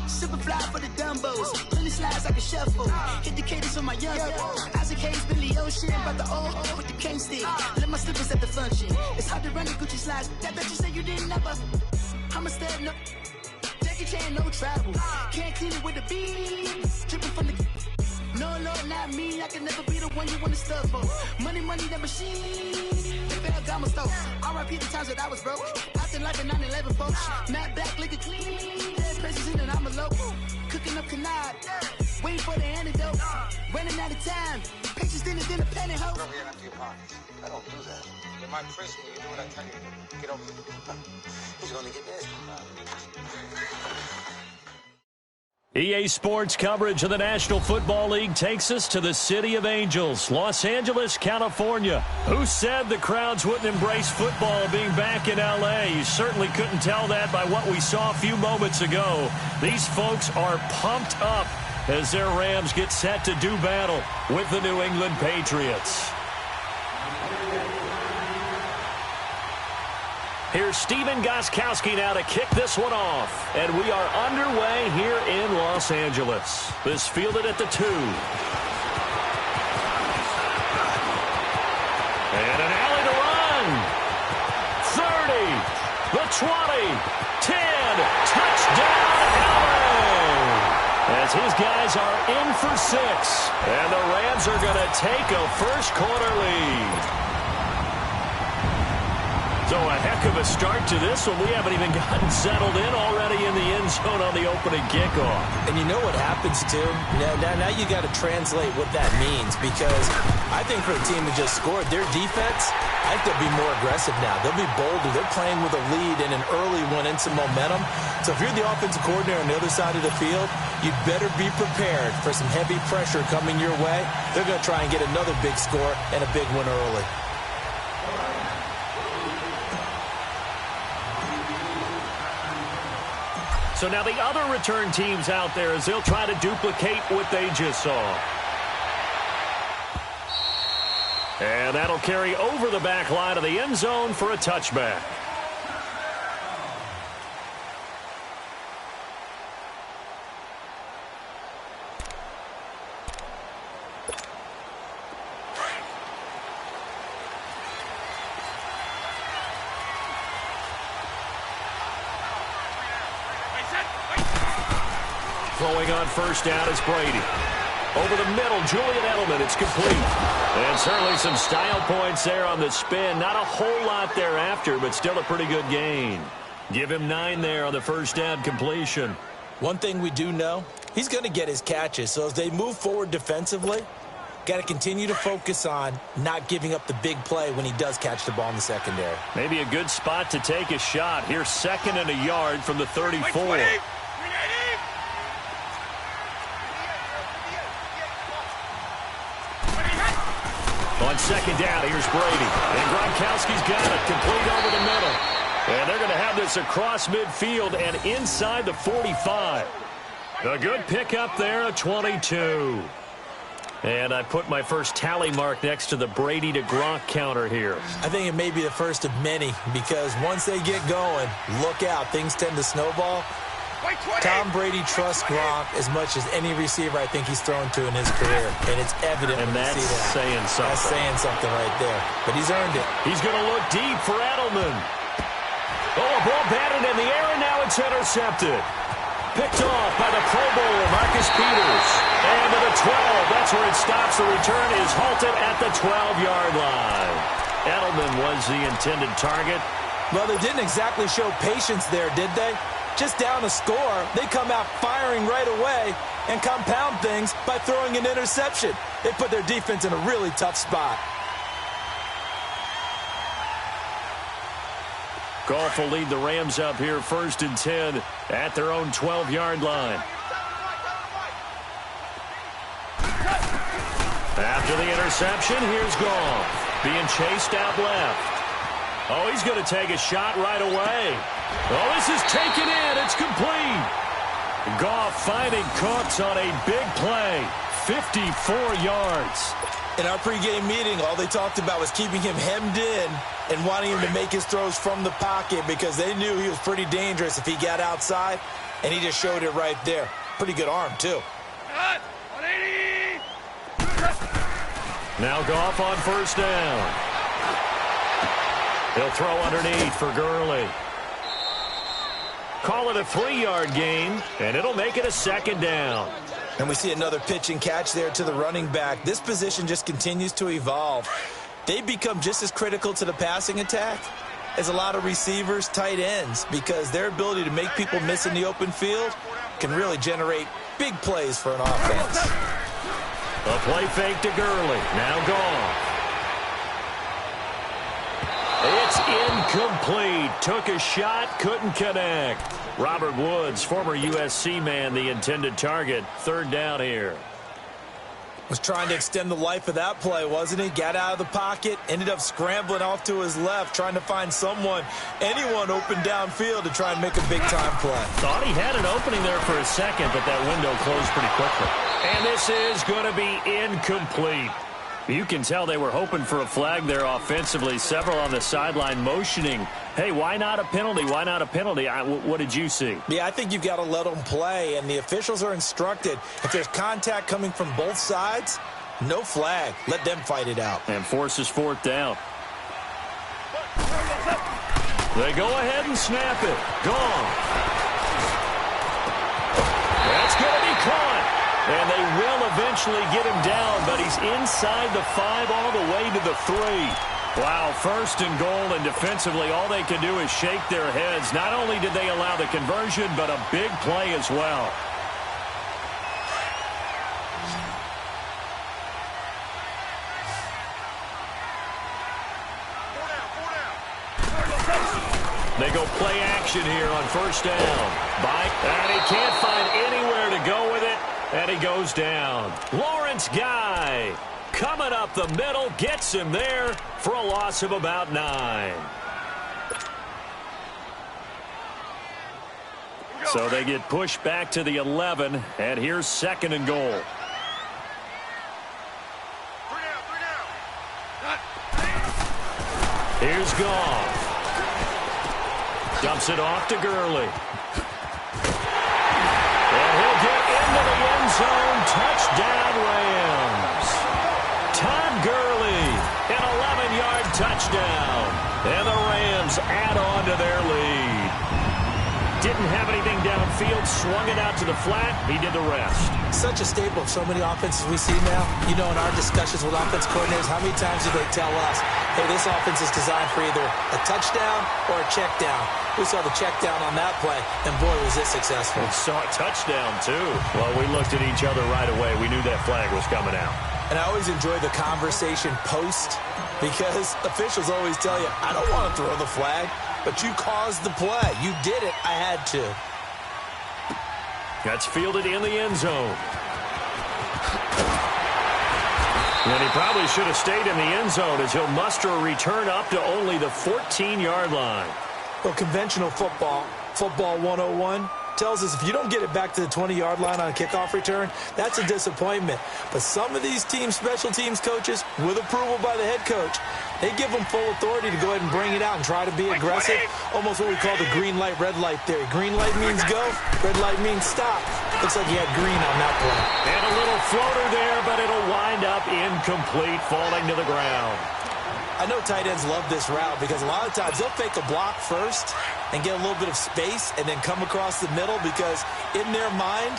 Super fly for the dumbos. Plenty slides like a shuffle. Hit the cadence on my young. Isaac Hayes, Billy Ocean. About the old with the cane stick. Let my slippers at the function. It's hard to run the Gucci slides. That bet you say you didn't never. I'm a step, no. Jackie Chan, no travel. Can't clean it with the beat. Dripping from the. No, Lord, not me. I can never be the one you want to stuff for. Money, that machine. They fell down my stove. R.I.P. the times that I was broke. Acting like a 9/11 folks. Matte black, liquor clean. Dead places in and I'm a local. Cooking up canard. Waiting for the antidote. Running out of time. Patience than a penny hoe. Over here in empty your pockets. I don't do that. You're my principal. You do what I tell you to do. Get over here. He's gonna get this. EA Sports coverage of the National Football League takes us to the City of Angels, Los Angeles, California. Who said the crowds wouldn't embrace football being back in L.A.? You certainly couldn't tell that by what we saw a few moments ago. These folks are pumped up as their Rams get set to do battle with the New England Patriots. Here's Steven Gostkowski now to kick this one off. And we are underway here in Los Angeles. This fielded at the 2. And an alley to run. 30. The 20. 10. Touchdown, Allen. As his guys are in for 6. And the Rams are going to take a first quarter lead. So a heck of a start to this one. We haven't even gotten settled in already in the end zone on the opening kickoff. And you know what happens, too? Now you got to translate what that means, because I think for the team who just scored, their defense, I think they'll be more aggressive now. They'll be bolder. They're playing with a lead and an early one and some momentum. So if you're the offensive coordinator on the other side of the field, you'd better be prepared for some heavy pressure coming your way. They're going to try and get another big score and a big one early. So now the other return teams out there as they'll try to duplicate what they just saw. And that'll carry over the back line of the end zone for a touchback. Throwing on first down is Brady. Over the middle, Julian Edelman. It's complete. And certainly some style points there on the spin. Not a whole lot thereafter, but still a pretty good gain. Give him 9 there on the first down completion. One thing we do know, he's going to get his catches. So as they move forward defensively, got to continue to focus on not giving up the big play when he does catch the ball in the secondary. Maybe a good spot to take a shot. Here's 2nd and a yard from the 34. On second down, here's Brady. And Gronkowski's got it, complete over the middle. And they're going to have this across midfield and inside the 45. A good pickup there, a 22. And I put my first tally mark next to the Brady to Gronk counter here. I think it may be the first of many, because once they get going, look out, things tend to snowball. Tom Brady trusts Gronk as much as any receiver I think he's thrown to in his career. And it's evident when you see that. Saying something. That's saying something right there. But he's earned it. He's going to look deep for Edelman. Oh, a ball batted in the air, and now it's intercepted. Picked off by the Pro Bowler, Marcus Peters. And to the 12. That's where it stops. The return is halted at the 12-yard line. Edelman was the intended target. Well, they didn't exactly show patience there, did they? Just down a score, they come out firing right away and compound things by throwing an interception. They put their defense in a really tough spot. Goff will lead the Rams up here 1st and 10 at their own 12-yard line. After the interception, here's Goff. Being chased out left. Oh, he's going to take a shot right away. Oh, this is taken in. It's complete. Goff finding Cooks on a big play. 54 yards. In our pregame meeting, all they talked about was keeping him hemmed in and wanting him to make his throws from the pocket because they knew he was pretty dangerous if he got outside, and he just showed it right there. Pretty good arm, too. Now Goff on first down. He'll throw underneath for Gurley. Call it a 3-yard gain, and it'll make it a second down. And we see another pitch and catch there to the running back. This position just continues to evolve. They become just as critical to the passing attack as a lot of receivers, tight ends, because their ability to make people miss in the open field can really generate big plays for an offense. A play fake to Gurley. Now Goff. It's incomplete. Took a shot, couldn't connect. Robert Woods, former USC man, the intended target. Third down here. Was trying to extend the life of that play, wasn't he? Got out of the pocket, ended up scrambling off to his left, trying to find anyone open downfield to try and make a big-time play. Thought he had an opening there for a second, but that window closed pretty quickly. And this is going to be incomplete. You can tell they were hoping for a flag there offensively. Several on the sideline motioning, hey, why not a penalty? Why not a penalty? What did you see? Yeah, I think you've got to let them play, and the officials are instructed. If there's contact coming from both sides, no flag. Let them fight it out. And forces fourth down. They go ahead and snap it. Gone. That's going to be caught. And they will eventually get him down, but he's inside the 5 all the way to the 3. Wow, first and goal, and defensively all they can do is shake their heads. Not only did they allow the conversion, but a big play as well. They go play action here on first down. And he can't find anywhere to go with it. And he goes down. Lawrence Guy coming up the middle, gets him there for a loss of about 9. So they get pushed back to the 11, and here's second and goal. Here's Goff. Dumps it off to Gurley. And he'll get into the end zone. Touchdown, Rams. Todd Gurley, an 11-yard touchdown. And the Rams add on to their lead. Didn't have anything downfield, swung it out to the flat. He did the rest. Such a staple of so many offenses we see now. You know, in our discussions with offense coordinators, how many times do they tell us, hey, this offense is designed for either a touchdown or a check down. We saw the check down on that play, and boy, was this successful. We saw a touchdown, too. Well, we looked at each other right away. We knew that flag was coming out. And I always enjoy the conversation post, because officials always tell you, I don't want to throw the flag, but you caused the play. You did it. I had to. That's fielded in the end zone. And he probably should have stayed in the end zone as he'll muster a return up to only the 14-yard line. Well, conventional football 101, tells us if you don't get it back to the 20-yard line on a kickoff return, that's a disappointment. But some of these teams, special teams coaches, with approval by the head coach, they give them full authority to go ahead and bring it out and try to be aggressive. Almost what we call the green light, red light theory. Green light means go, red light means stop. Looks like he had green on that play. And a little floater there, but it'll wind up incomplete, falling to the ground. I know tight ends love this route because a lot of times they'll fake a block first and get a little bit of space and then come across the middle because in their mind,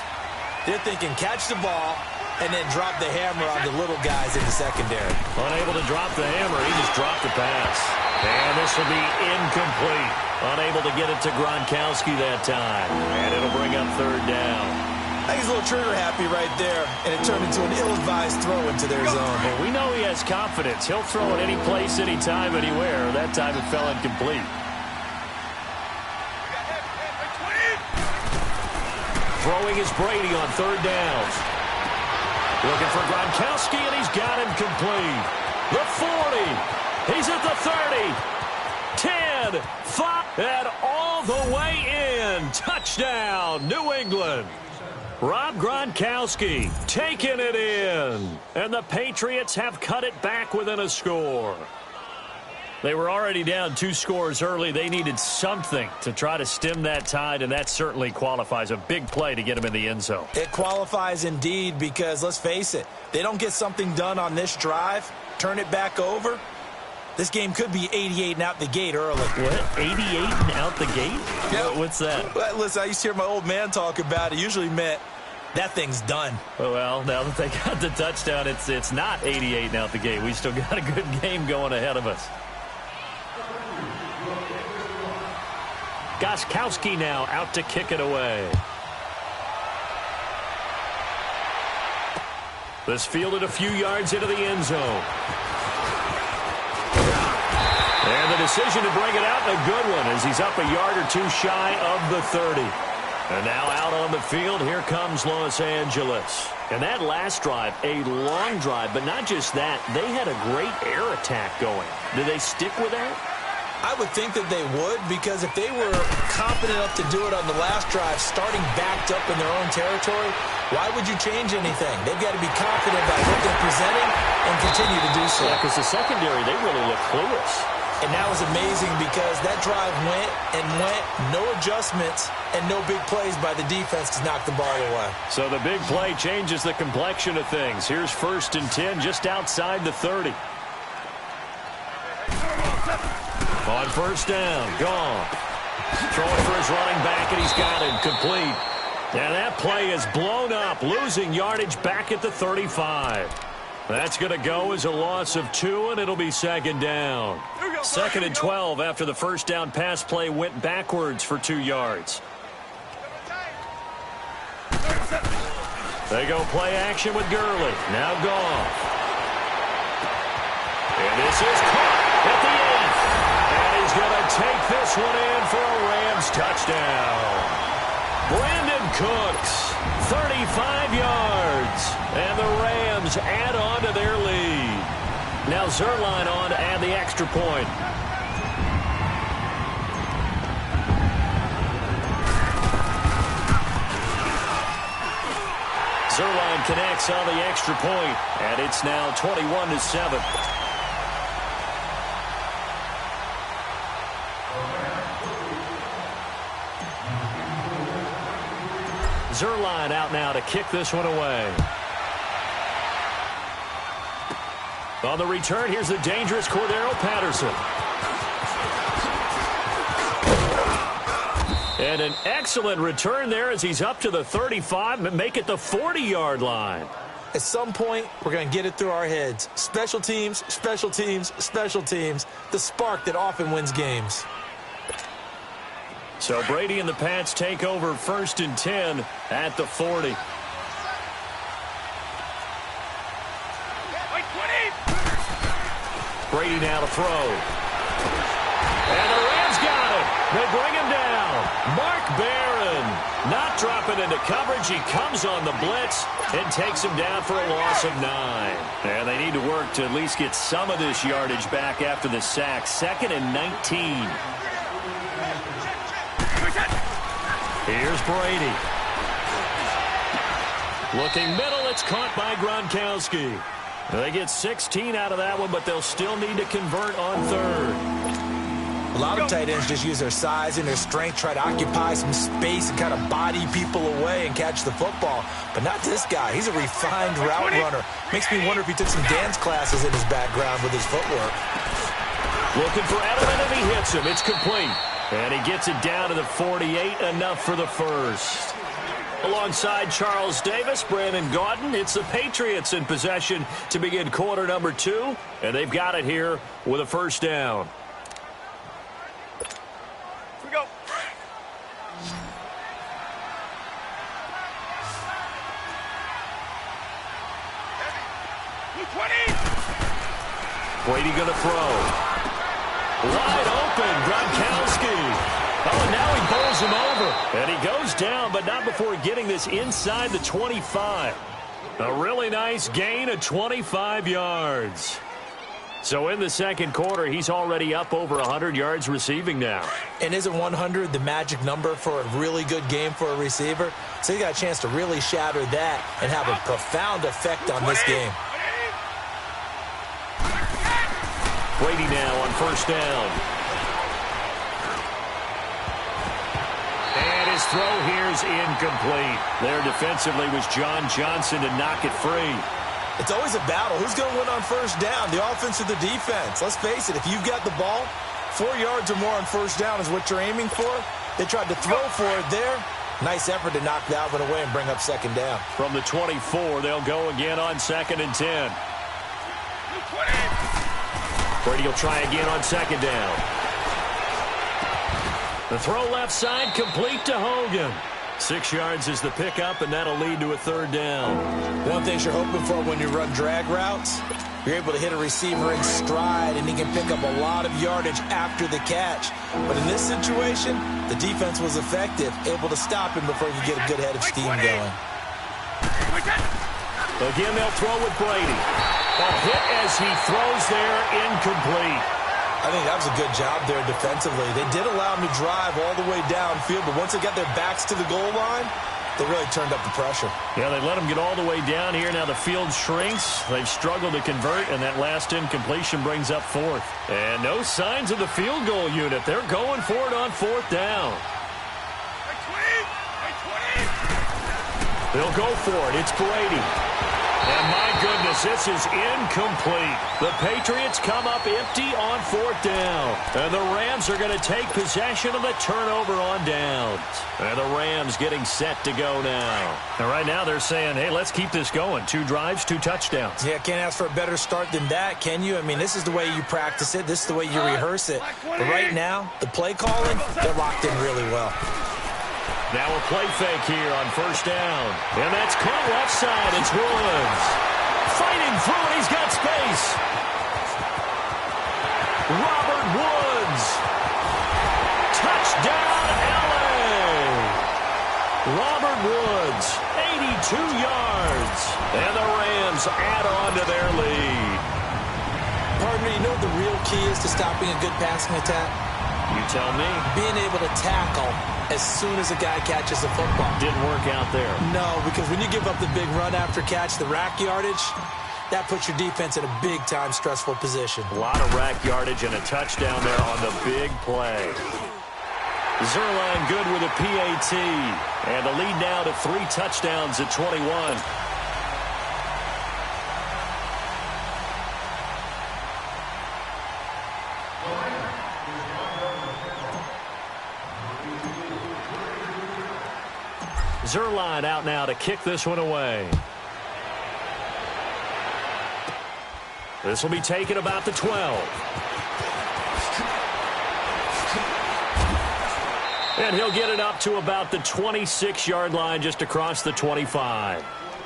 they're thinking catch the ball and then drop the hammer on the little guys in the secondary. Unable to drop the hammer, he just dropped the pass. And this will be incomplete. Unable to get it to Gronkowski that time. And it'll bring up third down. I think he's a little trigger happy right there, and it turned into an ill-advised throw into their zone. Well, we know he has confidence. He'll throw it any place, anytime, anywhere. That time it fell incomplete. Throwing is Brady on third downs. Looking for Gronkowski, and he's got him complete. The 40. He's at the 30. 10, 5, and all the way in. Touchdown, New England. Rob Gronkowski taking it in. And the Patriots have cut it back within a score. They were already down 2 scores early. They needed something to try to stem that tide, and that certainly qualifies. A big play to get them in the end zone. It qualifies indeed because, let's face it, they don't get something done on this drive, turn it back over, this game could be 88 and out the gate early. What? 88 and out the gate? Yep. What's that? Well, listen, I used to hear my old man talk about it. Usually meant that thing's done. Well, now that they got the touchdown, it's not 88 and out the gate. We still got a good game going ahead of us. Gostkowski now out to kick it away. This fielded a few yards into the end zone. And the decision to bring it out, and a good one, as he's up a yard or 2 shy of the 30. And now out on the field, here comes Los Angeles. And that last drive, a long drive, but not just that. They had a great air attack going. Did they stick with that? I would think that they would, because if they were confident enough to do it on the last drive, starting backed up in their own territory, why would you change anything? They've got to be confident about what they're presenting and continue to do so. Yeah, because the secondary, they really look clueless. And that was amazing because that drive went and went, no adjustments, and no big plays by the defense to knock the ball away. So the big play changes the complexion of things. Here's 1st and 10 just outside the 30. On 1st down, gone. Throwing for his running back, and he's got it complete. And that play is blown up, losing yardage back at the 35. That's going to go as a loss of 2, and it'll be 2nd down. 2nd and 12 after the 1st down pass play went backwards for 2 yards. They go play action with Gurley. Now gone. And this is caught at the 8th. And he's going to take this one in for a Rams touchdown. Brandon Cooks, 35 yards. And the Rams add on to their lead. Now Zerline on to add the extra point. Zerline connects on the extra point, and it's now 21-7. Zerline out now to kick this one away. On the return, here's the dangerous Cordero Patterson. And an excellent return there as he's up to the 35 and make it the 40-yard line. At some point, we're going to get it through our heads. Special teams, special teams, special teams. The spark that often wins games. So Brady and the Pats take over 1st and 10 at the 40. Brady now to throw. And the Rams got it. They bring him down. Mark Barron not dropping into coverage. He comes on the blitz and takes him down for a loss of 9. And they need to work to at least get some of this yardage back after the sack. 2nd and 19. Here's Brady. Looking middle, it's caught by Gronkowski. They get 16 out of that one, but they'll still need to convert on 3rd. A lot of tight ends just use their size and their strength, try to occupy some space and kind of body people away and catch the football. But not this guy. He's a refined route runner. Makes me wonder if he took some dance classes in his background with his footwork. Looking for Edelman, and he hits him. It's complete. And he gets it down to the 48, enough for the 1st. Alongside Charles Davis, Brandon Gaudin, it's the Patriots in possession to begin quarter number 2, and they've got it here with a 1st down. Here we go. Brady going to throw. Wide open, Gronkowski. Oh, and now he bowls him over. And he goes down, but not before getting this inside the 25. A really nice gain of 25 yards. So in the 2nd quarter, he's already up over 100 yards receiving now. And isn't 100 the magic number for a really good game for a receiver? So he got a chance to really shatter that and have a profound effect on this game. Brady now on first down. And his throw here is incomplete. There defensively was John Johnson to knock it free. It's always a battle. Who's going to win on first down, the offense or the defense? Let's face it, if you've got the ball, 4 yards or more on first down is what you're aiming for. They tried to throw for it there. Nice effort to knock that one away and bring up second down. From the 24, they'll go again on 2nd and 10. Brady will try again on 2nd down. The throw left side, complete to Hogan. 6 yards is the pickup, and that'll lead to a 3rd down. One thing you're hoping for when you run drag routes, you're able to hit a receiver in stride, and he can pick up a lot of yardage after the catch. But in this situation, the defense was effective, able to stop him before he could get a good head of steam going. Again, they'll throw with Brady. A hit as he throws there, incomplete. I think that was a good job there defensively. They did allow him to drive all the way downfield, but once they got their backs to the goal line, they really turned up the pressure. Yeah, they let him get all the way down here. Now the field shrinks. They've struggled to convert, and that last incompletion brings up 4th. And no signs of the field goal unit. They're going for it on 4th down. They'll go for it. It's Brady. And my goodness, this is incomplete. The Patriots come up empty on 4th down. And the Rams are going to take possession of the turnover on downs. And the Rams getting set to go now. And right now they're saying, hey, let's keep this going. 2 drives, 2 touchdowns. Yeah, can't ask for a better start than that, can you? I mean, this is the way you practice it. This is the way you rehearse it. But right now, the play calling, they're locked in really well. Now a play fake here on 1st down. And that's caught left side. It's Woods. Fighting through it. He's got space. Robert Woods. Touchdown, L.A. Robert Woods, 82 yards. And the Rams add on to their lead. Partner, you know what the real key is to stopping a good passing attack? You tell me. Being able to tackle as soon as a guy catches the football. Didn't work out there. No, because when you give up the big run after catch, the rack yardage, that puts your defense in a big-time stressful position. A lot of rack yardage and a touchdown there on the big play. Zerline good with a PAT. And the lead now to 3 touchdowns at 21. Zerline out now to kick this one away. This will be taken about the 12. And he'll get it up to about the 26-yard line just across the 25.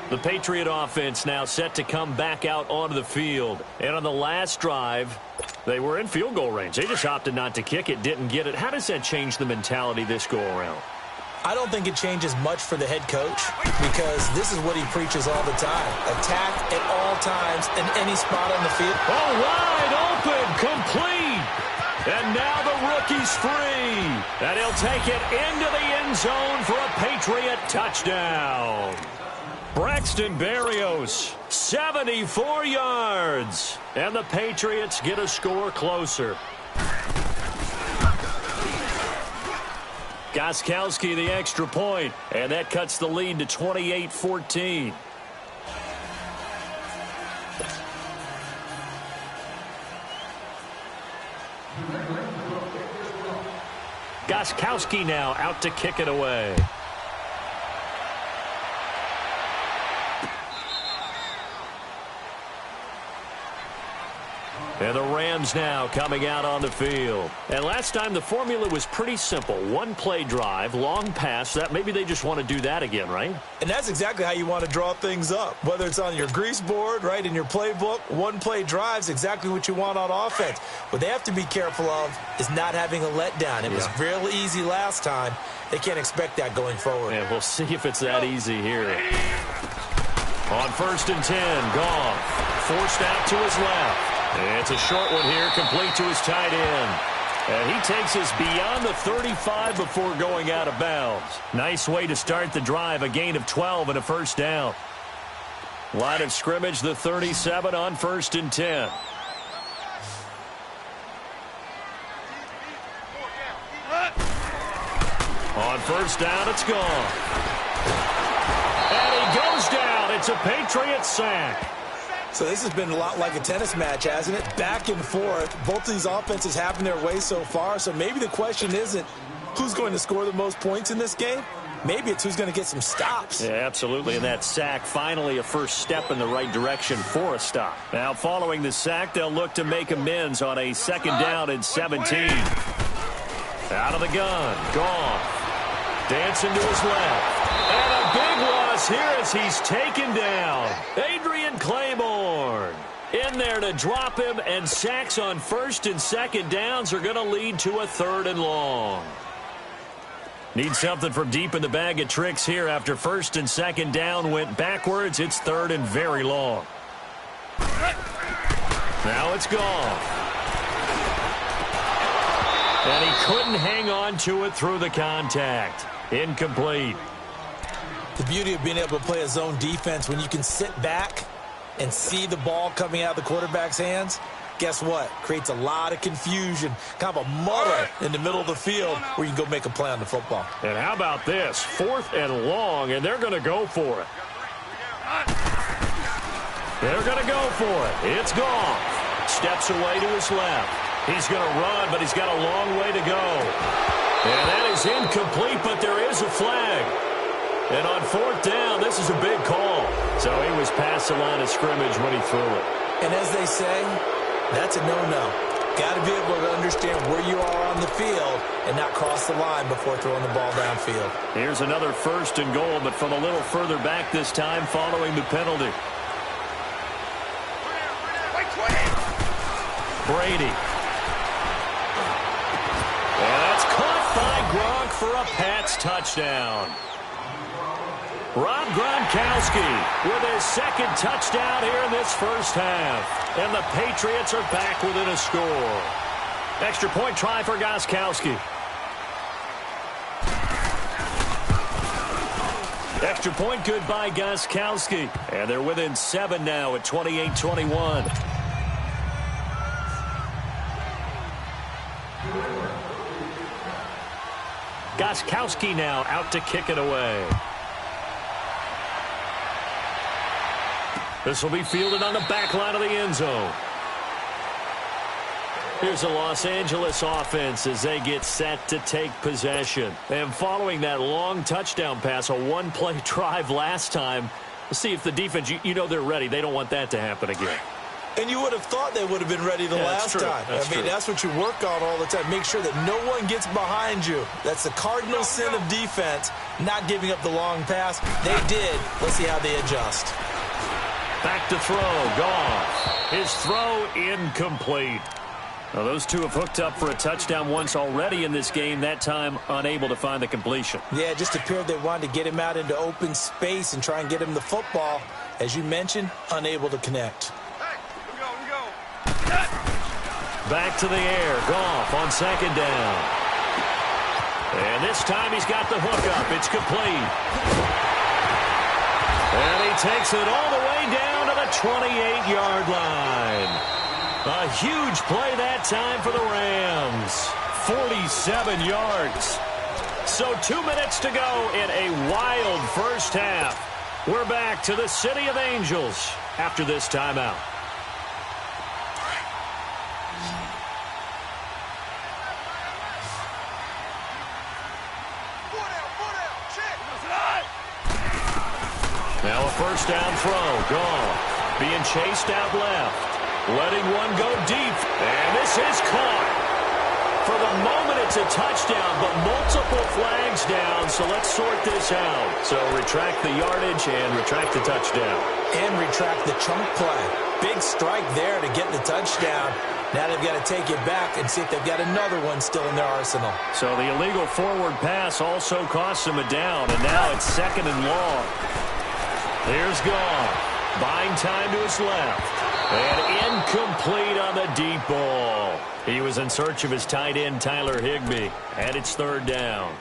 The Patriot offense now set to come back out onto the field. And on the last drive, they were in field goal range. They just opted not to kick it, didn't get it. How does that change the mentality this go-around? I don't think it changes much for the head coach because this is what he preaches all the time. Attack at all times in any spot on the field. Oh, wide open, complete. And now the rookie's free. And he'll take it into the end zone for a Patriot touchdown. Braxton Berrios, 74 yards. And the Patriots get a score closer. Gostkowski the extra point, and that cuts the lead to 28-14. Gostkowski now out to kick it away. And the Rams now coming out on the field. And last time the formula was pretty simple. 1-play drive, long pass. That maybe they just want to do that again, right? And that's exactly how you want to draw things up. Whether it's on your grease board, right, in your playbook, 1-play drive's exactly what you want on offense. What they have to be careful of is not having a letdown. It was real easy last time. They can't expect that going forward. And we'll see if it's that easy here. On 1st and 10, Goff forced out to his left. It's a short one here, complete to his tight end. And he takes us beyond the 35 before going out of bounds. Nice way to start the drive, a gain of 12 and a first down. Line of scrimmage, the 37 on 1st and 10. On first down, it's gone. And he goes down. It's a Patriots sack. So this has been a lot like a tennis match, hasn't it? Back and forth. Both of these offenses having their way so far. So maybe the question isn't who's going to score the most points in this game. Maybe it's who's going to get some stops. Yeah, absolutely. And that sack, finally a first step in the right direction for a stop. Now, following the sack, they'll look to make amends on a 2nd down and 17. Out of the gun. Goff. Dancing to his left. And a big loss here as he's taken down. Adrian Claiborne in there to drop him, and sacks on 1st and 2nd downs are going to lead to a 3rd and long. Need something from deep in the bag of tricks here after 1st and 2nd down went backwards. It's 3rd and very long. Now it's gone. And he couldn't hang on to it through the contact. Incomplete. The beauty of being able to play a zone defense when you can sit back and see the ball coming out of the quarterback's hands, guess what? Creates a lot of confusion, kind of a muddle in the middle of the field where you can go make a play on the football. And how about this? 4th and long, and they're going to go for it. They're going to go for it. It's Goff. Steps away to his left. He's going to run, but he's got a long way to go. And that is incomplete, but there is a flag. And on 4th down, this is a big call. So he was past the line of scrimmage when he threw it. And as they say, that's a no-no. Got to be able to understand where you are on the field and not cross the line before throwing the ball downfield. Here's another 1st and goal, but from a little further back this time following the penalty. Brady. And that's caught by Gronk for a Pats touchdown. Rob Gronkowski with his 2nd touchdown here in this first half. And the Patriots are back within a score. Extra point try for Gostkowski. Extra point good by Gostkowski. And they're within 7 now at 28-21. Gostkowski now out to kick it away. This will be fielded on the back line of the end zone. Here's the Los Angeles offense as they get set to take possession. And following that long touchdown pass, a one-play drive last time, let's see if the defense, you know they're ready. They don't want that to happen again. And you would have thought they would have been ready the last time. That's what you work on all the time. Make sure that no one gets behind you. That's the cardinal sin of defense, not giving up the long pass. They did. Let's see how they adjust. Back to throw. Goff. His throw incomplete. Now, those two have hooked up for a touchdown once already in this game, that time unable to find the completion. Yeah, it just appeared they wanted to get him out into open space and try and get him the football. As you mentioned, unable to connect. Back to the air. Goff on 2nd down. And this time he's got the hook up. It's complete. And he takes it all the way down to the 28-yard line. A huge play that time for the Rams. 47 yards. So 2 minutes to go in a wild first half. We're back to the City of Angels after this timeout. Now a first down throw. Goff being chased out left. Letting one go deep. And this is caught. For the moment, it's a touchdown, but multiple flags down, so let's sort this out. So retract the yardage and retract the touchdown. And retract the chunk play. Big strike there to get the touchdown. Now they've got to take it back and see if they've got another one still in their arsenal. So the illegal forward pass also costs them a down, and now it's 2nd and long. Here's Goff. Buying time to his left. And incomplete on the deep ball. He was in search of his tight end, Tyler Higbee. And it's 3rd down.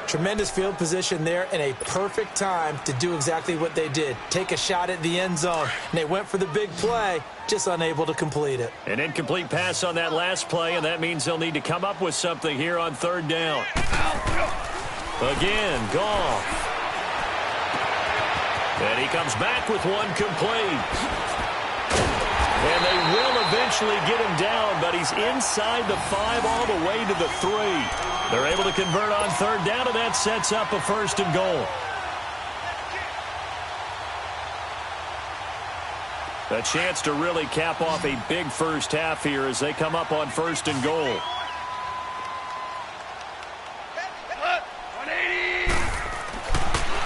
Tremendous field position there and a perfect time to do exactly what they did. Take a shot at the end zone. And they went for the big play, just unable to complete it. An incomplete pass on that last play, and that means they'll need to come up with something here on 3rd down. Again, Goff. And he comes back with one complete. And they will eventually get him down, but he's inside the 5 all the way to the 3. They're able to convert on third down, and that sets up a first and goal. A chance to really cap off a big first half here as they come up on first and goal.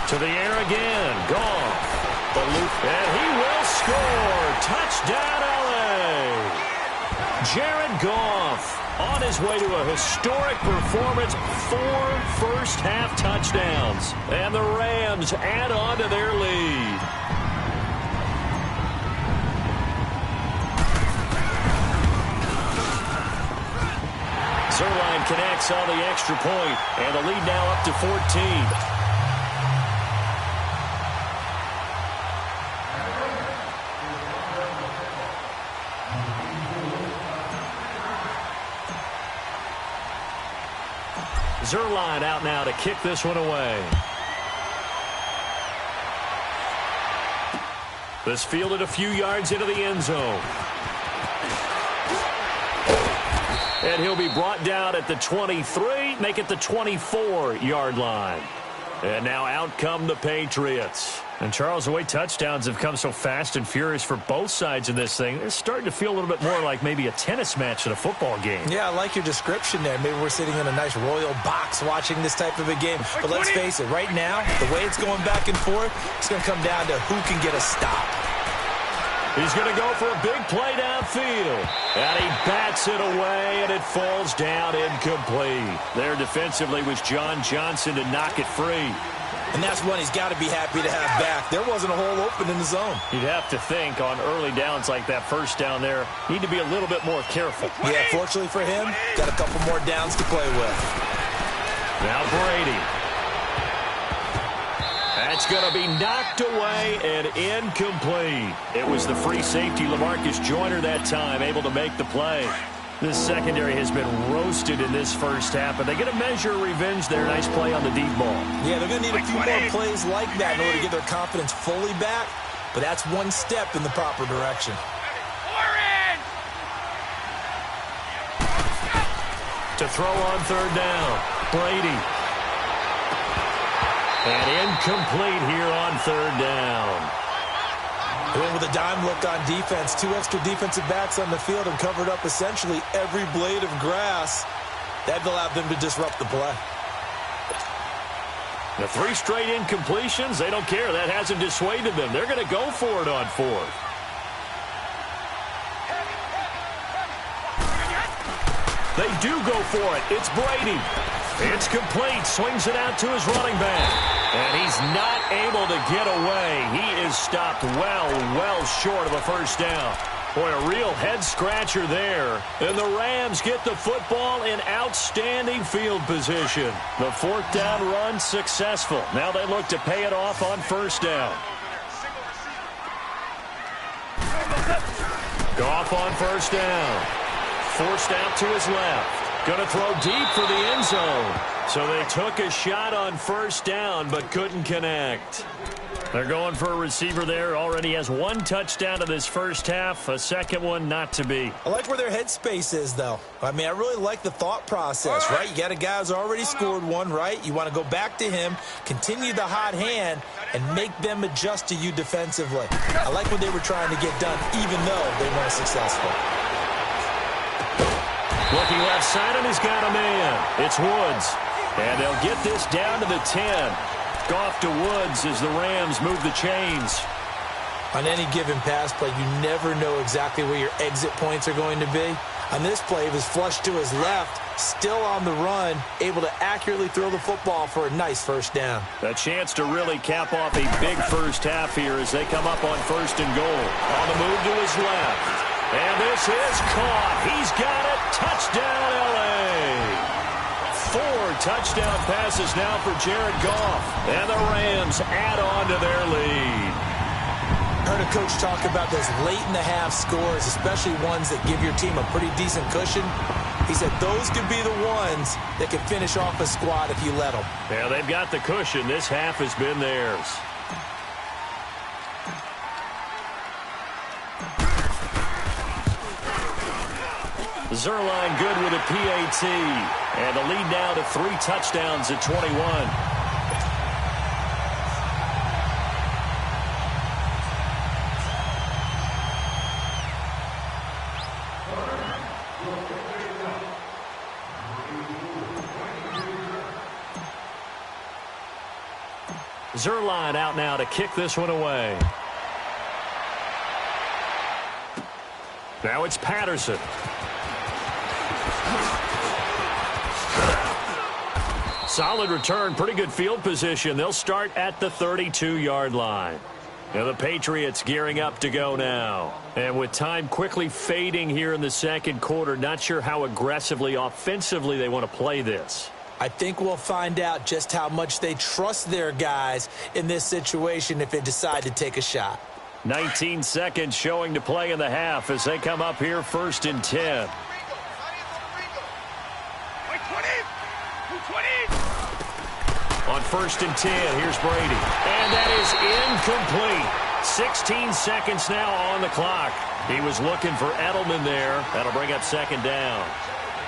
To the air again. Goff. And he will score. Touchdown, L.A. Jared Goff on his way to a historic performance. 4 first-half touchdowns. And the Rams add on to their lead. Zerline connects on the extra point, and the lead now up to 14. Zerline out now to kick this one away. This fielded a few yards into the end zone. And he'll be brought down at the 23, make it the 24-yard line. And now out come the Patriots. And, Charles, the way touchdowns have come so fast and furious for both sides of this thing, it's starting to feel a little bit more like maybe a tennis match at a football game. Yeah, I like your description there. Maybe we're sitting in a nice royal box watching this type of a game. But let's face it, right now, the way it's going back and forth, it's going to come down to who can get a stop. He's going to go for a big play downfield. And he bats it away, and it falls down incomplete. There defensively was John Johnson to knock it free. And that's one he's got to be happy to have back. There wasn't a hole open in the zone. You'd have to think on early downs like that first down there, need to be a little bit more careful. Yeah, fortunately for him, got a couple more downs to play with. Now Brady. That's going to be knocked away and incomplete. It was the free safety, LaMarcus Joyner, that time, able to make the play. This secondary has been roasted in this first half, but they get a measure of revenge there. Nice play on the deep ball. Yeah, they're going to need a few more plays like that in order to get their confidence fully back, but that's one step in the proper direction. To throw on third down, Brady. And incomplete here on third down. Went with a dime look on defense. 2 extra defensive backs on the field and covered up essentially every blade of grass. That allowed them to disrupt the play. The 3 straight incompletions, they don't care. That hasn't dissuaded them. They're going to go for it on fourth. They do go for it. It's Brady. It's complete. Swings it out to his running back. And he's not able to get away. He is stopped well short of a first down. Boy, a real head-scratcher there. And the Rams get the football in outstanding field position. The 4th down run successful. Now they look to pay it off on first down. Goff on first down. Forced out to his left. Going to throw deep for the end zone. So they took a shot on first down but couldn't connect. They're going for a receiver there. Already has 1 touchdown in this first half. A second one not to be. I like where their headspace is, though. I mean, I really like the thought process, right? You got a guy who's already scored 1, right? You want to go back to him, continue the hot hand, and make them adjust to you defensively. I like what they were trying to get done, even though they weren't successful. Looking left side, and he's got a man. It's Woods. And they'll get this down to the 10. Goff to Woods as the Rams move the chains. On any given pass play, you never know exactly where your exit points are going to be. On this play, he was flushed to his left, still on the run, able to accurately throw the football for a nice first down. A chance to really cap off a big first half here as they come up on first and goal. On the move to his left. And this is caught. He's got it. Touchdown, L.A. 4 touchdown passes now for Jared Goff. And the Rams add on to their lead. Heard a coach talk about those late in the half scores, especially ones that give your team a pretty decent cushion. He said those could be the ones that can finish off a squad if you let them. Yeah, they've got the cushion. This half has been theirs. Zerline good with a PAT. And the lead now to 3 touchdowns at 21. Zerline out now to kick this one away. Now it's Patterson. Solid return, pretty good field position. They'll start at the 32-yard line. Now the Patriots gearing up to go now. And with time quickly fading here in the second quarter, not sure how aggressively, offensively they want to play this. I think we'll find out just how much they trust their guys in this situation if they decide to take a shot. 19 seconds showing to play in the half as they come up here 1st and 10. On 1st and 10, here's Brady. And that is incomplete. 16 seconds now on the clock. He was looking for Edelman there. That'll bring up 2nd down.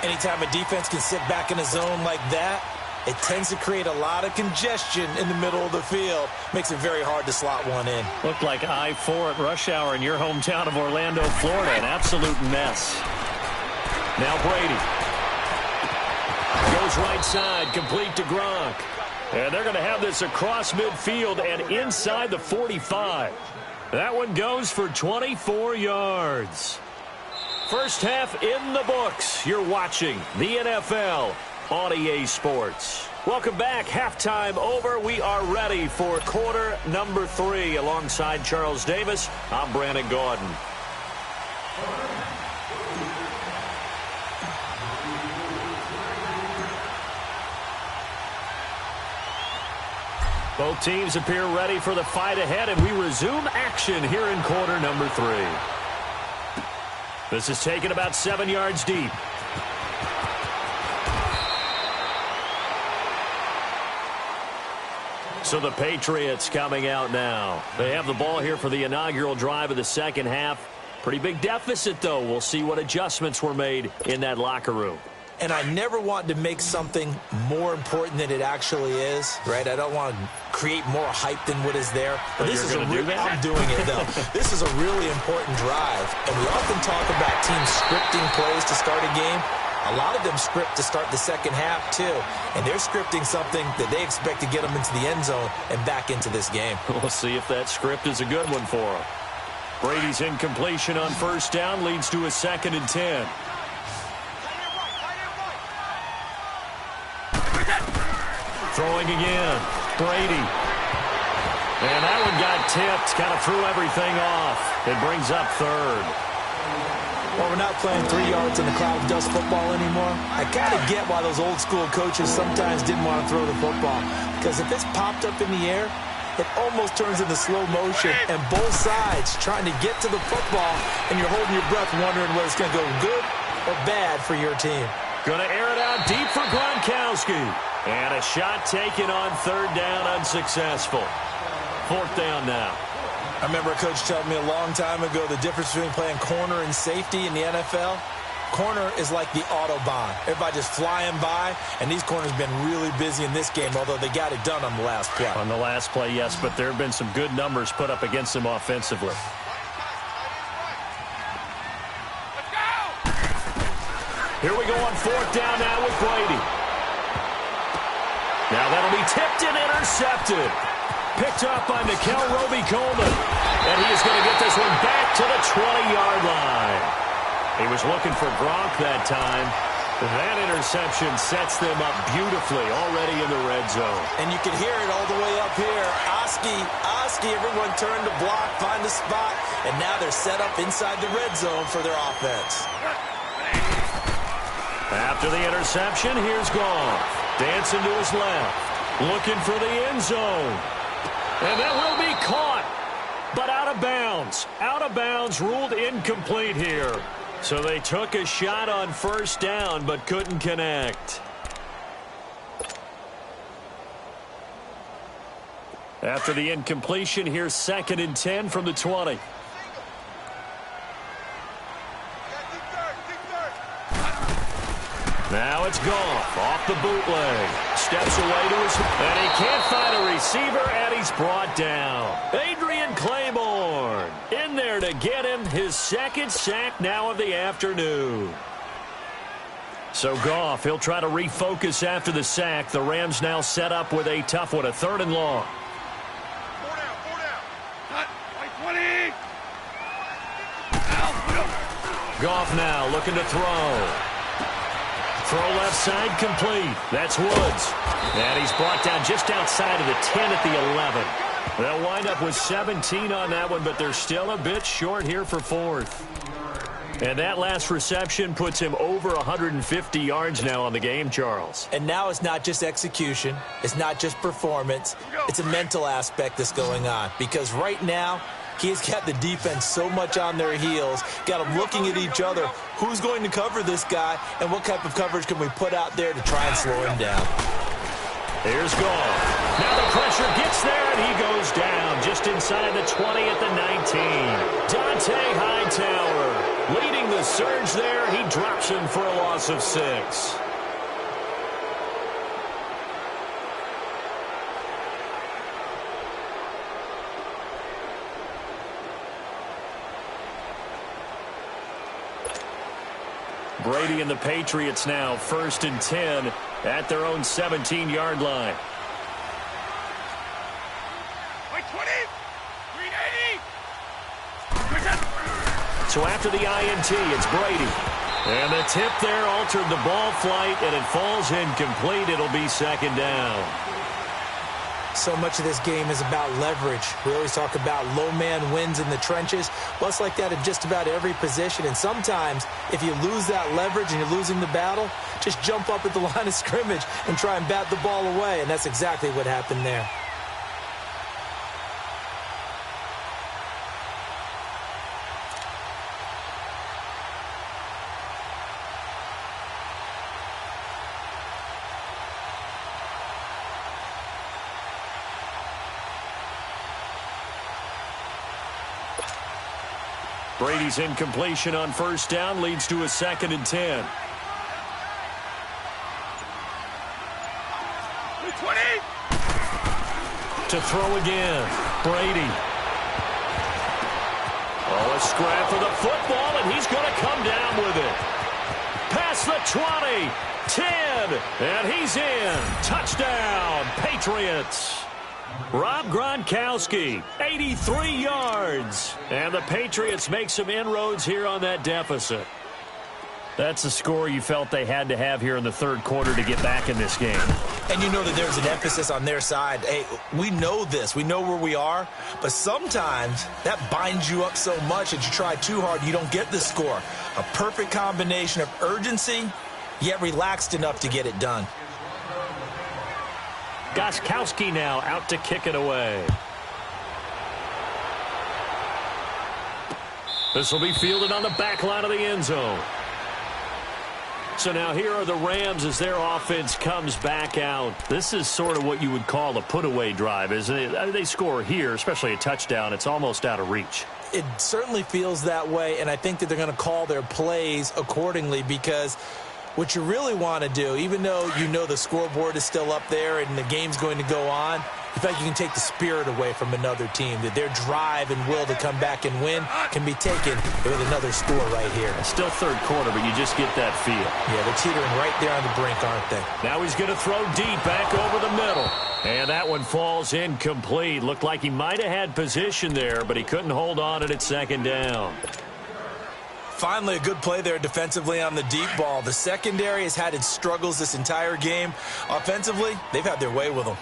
Anytime a defense can sit back in a zone like that, it tends to create a lot of congestion in the middle of the field. Makes it very hard to slot one in. Looked like I-4 at rush hour in your hometown of Orlando, Florida. An absolute mess. Now Brady. Goes right side, complete to Gronk. And they're going to have this across midfield and inside the 45. That one goes for 24 yards. First half in the books. You're watching the NFL on EA Sports. Welcome back. Halftime over. We are ready for quarter number 3. Alongside Charles Davis, I'm Brandon Gordon. Both teams appear ready for the fight ahead, and we resume action here in quarter number 3. This is taken about 7 yards deep. So the Patriots coming out now. They have the ball here for the inaugural drive of the second half. Pretty big deficit, though. We'll see what adjustments were made in that locker room. And I never want to make something more important than it actually is, right? I don't want to create more hype than what is there. But this is I'm doing it, though. This is a really important drive. And we often talk about teams scripting plays to start a game. A lot of them script to start the second half, too. And they're scripting something that they expect to get them into the end zone and back into this game. We'll see if that script is a good one for them. Brady's incompletion on 1st down leads to a 2nd and 10. Throwing again. Brady. And that one got tipped. Kind of threw everything off. It brings up 3rd. Well, we're not playing 3 yards in a cloud of dust football anymore. I kind of get why those old school coaches sometimes didn't want to throw the football. Because if it's popped up in the air, it almost turns into slow motion. And both sides trying to get to the football, and you're holding your breath wondering whether it's going to go good or bad for your team. Going to air it out deep for Gronkowski. And a shot taken on 3rd down, unsuccessful. 4th down now. I remember a coach telling me a long time ago the difference between playing corner and safety in the NFL. Corner is like the Autobahn. Everybody just flying by, and these corners have been really busy in this game, although they got it done on the last play. On the last play, yes, but there have been some good numbers put up against them offensively. Here we go on 4th down now with Brady. Now that'll be tipped and intercepted. Picked up by Nickel Roby-Coleman. And he is going to get this one back to the 20-yard line. He was looking for Gronk that time. That interception sets them up beautifully already in the red zone. And you can hear it all the way up here. Oski, everyone turned to block, find a spot, and now they're set up inside the red zone for their offense. After the interception, here's Goff. Dancing to his left. Looking for the end zone. And that will be caught. But out of bounds. Out of bounds, ruled incomplete here. So they took a shot on first down but couldn't connect. After the incompletion, here's 2nd and 10 from the 20. Now it's Goff off the bootleg. Steps away to his... And he can't find a receiver, and he's brought down. Adrian Claiborne in there to get him his 2nd sack now of the afternoon. So Goff, he'll try to refocus after the sack. The Rams now set up with a tough one, a 3rd and long. 4 down. Cut. Like 20. Goff now looking to throw. Throw left side complete. That's Woods. And he's brought down just outside of the 10 at the 11. They'll wind up with 17 on that one, but they're still a bit short here for 4th. And that last reception puts him over 150 yards now on the game, Charles. And now it's not just execution. It's not just performance. It's a mental aspect that's going on. Because right now, he's got the defense so much on their heels, got them looking at each other. Who's going to cover this guy, and what type of coverage can we put out there to try and slow him down? Here's Goff. Now the pressure gets there, and he goes down just inside the 20 at the 19. Dante Hightower leading the surge there. He drops him for a loss of 6. Brady and the Patriots now 1st and 10 at their own 17-yard line. So after the INT, it's Brady. And the tip there altered the ball flight, and it falls incomplete. It'll be 2nd down. So much of this game is about leverage. We always talk about low man wins in the trenches. Well, it's like that in just about every position. And sometimes, if you lose that leverage and you're losing the battle, just jump up at the line of scrimmage and try and bat the ball away. And that's exactly what happened there. Brady's incompletion on first down leads to a 2nd and 10. 20. To throw again. Brady. Oh, a scrap for the football, and he's going to come down with it. Past the 20. 10. And he's in. Touchdown, Patriots. Rob Gronkowski, 83 yards. And the Patriots make some inroads here on that deficit. That's a score you felt they had to have here in the 3rd quarter to get back in this game. And you know that there's an emphasis on their side. Hey, we know this. We know where we are. But sometimes that binds you up so much that you try too hard, you don't get the score. A perfect combination of urgency, yet relaxed enough to get it done. Gronkowski now out to kick it away. This will be fielded on the back line of the end zone. So now here are the Rams as their offense comes back out. This is sort of what you would call a put-away drive, isn't it? They score here, especially a touchdown. It's almost out of reach. It certainly feels that way, and I think that they're going to call their plays accordingly because what you really want to do, even though you know the scoreboard is still up there and the game's going to go on, in fact, you can take the spirit away from another team, that their drive and will to come back and win can be taken with another score right here. It's still 3rd quarter, but you just get that feel. Yeah, they're teetering right there on the brink, aren't they? Now he's going to throw deep back over the middle. And that one falls incomplete. Looked like he might have had position there, but he couldn't hold on at 2nd down. Finally, a good play there defensively on the deep ball. The secondary has had its struggles this entire game. Offensively, they've had their way with them.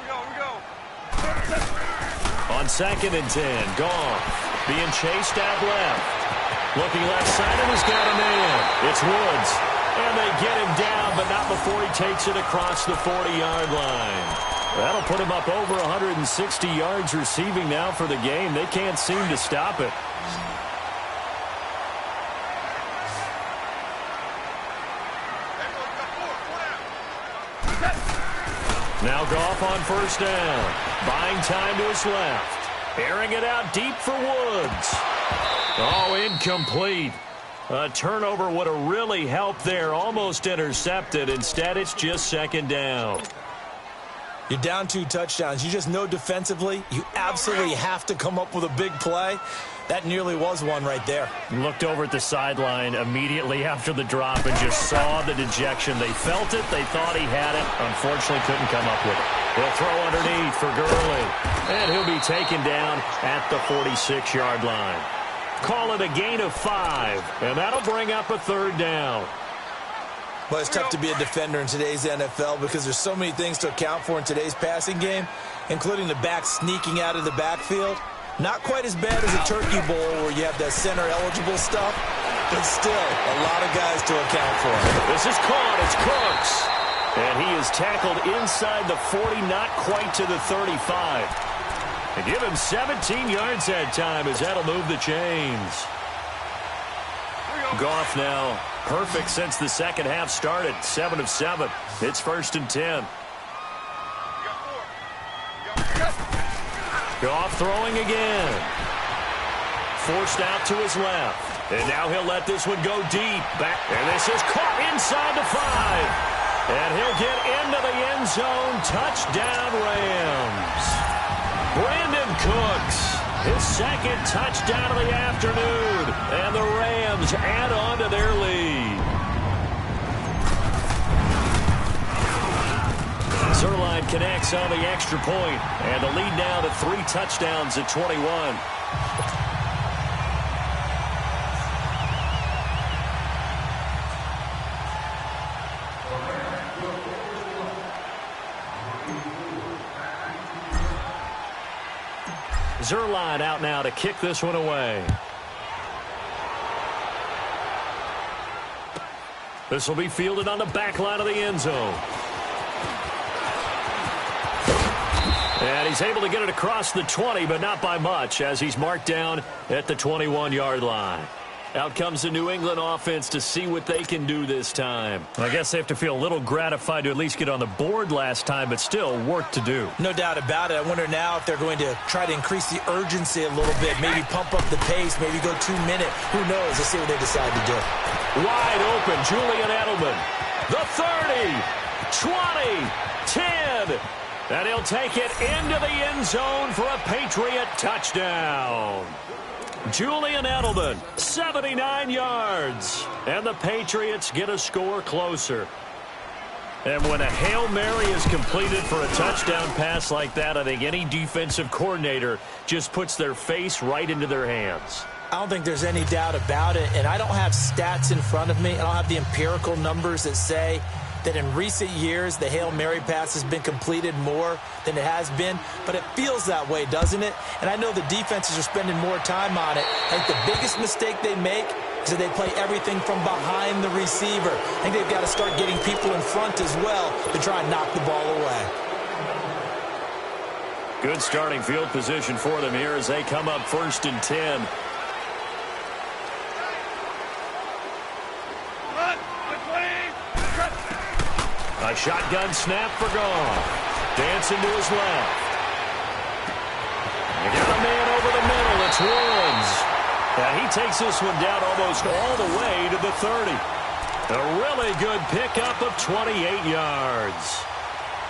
Here we go. On 2nd and 10, Goff being chased out left. Looking left side, and he's got a man. It's Woods. And they get him down, but not before he takes it across the 40-yard line. That'll put him up over 160 yards receiving now for the game. They can't seem to stop it. Now Goff on first down. Buying time to his left. Airing it out deep for Woods. Oh, incomplete. A turnover would have really helped there. Almost intercepted. Instead, it's just second down. You're down 2 touchdowns. You just know defensively you absolutely have to come up with a big play. That nearly was one right there. Looked over at the sideline immediately after the drop and just saw the dejection. They felt it. They thought he had it. Unfortunately, couldn't come up with it. He'll throw underneath for Gurley. And he'll be taken down at the 46-yard line. Call it a gain of 5. And that'll bring up a third down. Well, it's tough to be a defender in today's NFL because there's so many things to account for in today's passing game, including the back sneaking out of the backfield. Not quite as bad as a Turkey Bowl where you have that center-eligible stuff, but still a lot of guys to account for. This is caught. It's Cooks. And he is tackled inside the 40, not quite to the 35. And give him 17 yards that time as that'll move the chains. Goff now perfect since the second half started. 7 of 7. It's 1st and 10. Goff throwing again. Forced out to his left. And now he'll let this one go deep. Back. And this is caught inside the 5. And he'll get into the end zone. Touchdown, Rams. Brandon Cooks, his second touchdown of the afternoon. And the Rams add on to their lead. Zerline connects on the extra point, and the lead now to 3 touchdowns at 21. Zerline out now to kick this one away. This will be fielded on the back line of the end zone. And he's able to get it across the 20, but not by much, as he's marked down at the 21-yard line. Out comes the New England offense to see what they can do this time. I guess they have to feel a little gratified to at least get on the board last time, but still work to do. No doubt about it. I wonder now if they're going to try to increase the urgency a little bit, maybe pump up the pace, maybe go 2-minute. Who knows? Let's see what they decide to do. Wide open, Julian Edelman. The 30, 20, 10. And he'll take it into the end zone for a Patriot touchdown. Julian Edelman, 79 yards. And the Patriots get a score closer. And when a Hail Mary is completed for a touchdown pass like that, I think any defensive coordinator just puts their face right into their hands. I don't think there's any doubt about it. And I don't have stats in front of me. I don't have the empirical numbers that say that in recent years the Hail Mary pass has been completed more than it has been, but it feels that way, doesn't it? And I know the defenses are spending more time on it. I think the biggest mistake they make is that they play everything from behind the receiver. I think they've got to start getting people in front as well to try and knock the ball away. Good starting field position for them here as they come up 1st and 10. A shotgun snap for Goff. Dancing to his left. They got a man over the middle. It's Woods. And he takes this one down almost all the way to the 30. A really good pickup of 28 yards.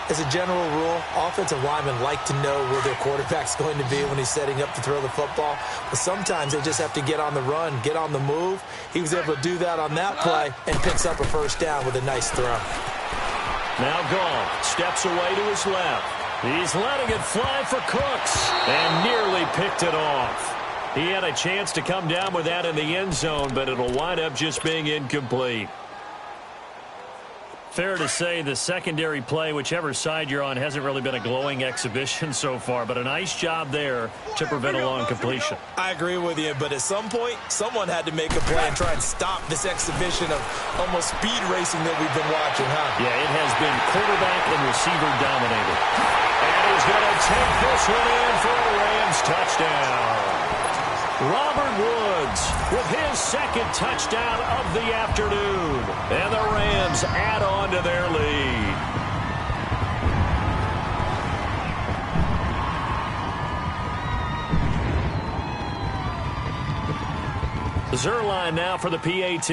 As a general rule, offensive linemen like to know where their quarterback's going to be when he's setting up to throw the football. But sometimes they just have to get on the run, get on the move. He was able to do that on that play and picks up a first down with a nice throw. Now Goff steps away to his left. He's letting it fly for Cooks and nearly picked it off. He had a chance to come down with that in the end zone, but it'll wind up just being incomplete. Fair to say the secondary play, whichever side you're on, hasn't really been a glowing exhibition so far, but a nice job there to prevent a long completion. I agree with you, but at some point, someone had to make a play and try and stop this exhibition of almost speed racing that we've been watching, huh? Yeah, it has been quarterback and receiver dominated. And he's going to take this one in for a Rams touchdown. Robert Woods with his second touchdown of the afternoon. And the Rams add on to their lead. Zerline now for the PAT.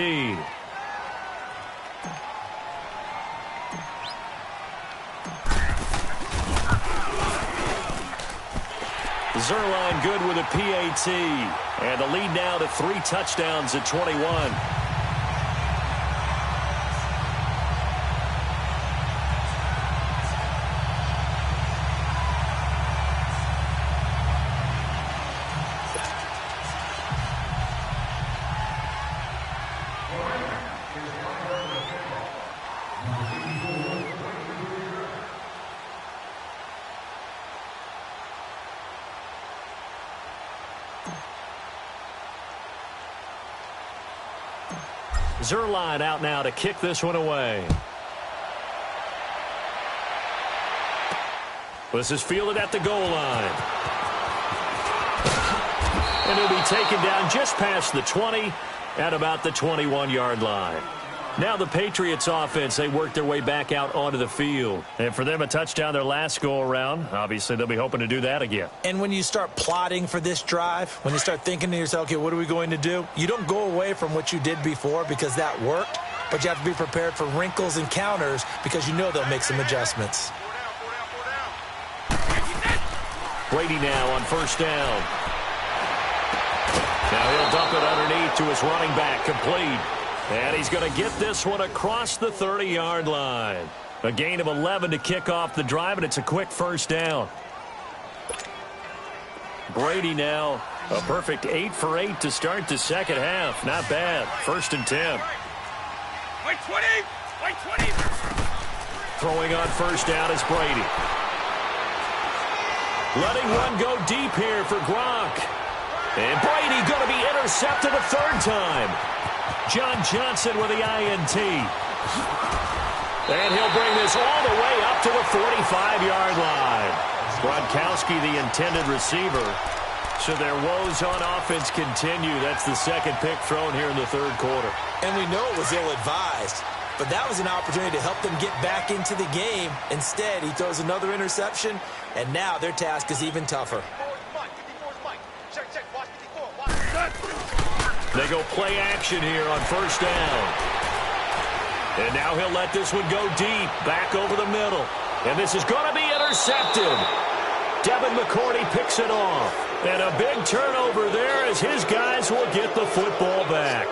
Zerline good with a PAT. And the lead now to 3 touchdowns at 21. Zerline out now to kick this one away. This is fielded at the goal line. And he'll be taken down just past the 20 at about the 21-yard line. Now the Patriots offense, they work their way back out onto the field. And for them, a touchdown their last go-around. Obviously, they'll be hoping to do that again. And when you start plotting for this drive, when you start thinking to yourself, okay, what are we going to do? You don't go away from what you did before because that worked, but you have to be prepared for wrinkles and counters because you know they'll make some adjustments. Brady now on first down. Now he'll dump it underneath to his running back, complete. And he's going to get this one across the 30-yard line. A gain of 11 to kick off the drive, and it's a quick first down. Brady now, a perfect 8 for 8 to start the second half. Not bad. 1st and 10. Wait 20! Wait 20! Throwing on first down is Brady. Letting one go deep here for Gronk. And Brady going to be intercepted a 3rd time. John Johnson with the INT. And he'll bring this all the way up to the 45-yard line. Gronkowski, the intended receiver. So their woes on offense continue. That's the second pick thrown here in the 3rd quarter. And we know it was ill-advised, but that was an opportunity to help them get back into the game. Instead, he throws another interception, and now their task is even tougher. They go play action here on first down. And now he'll let this one go deep, back over the middle. And this is going to be intercepted. Devin McCourty picks it off. And a big turnover there as his guys will get the football back.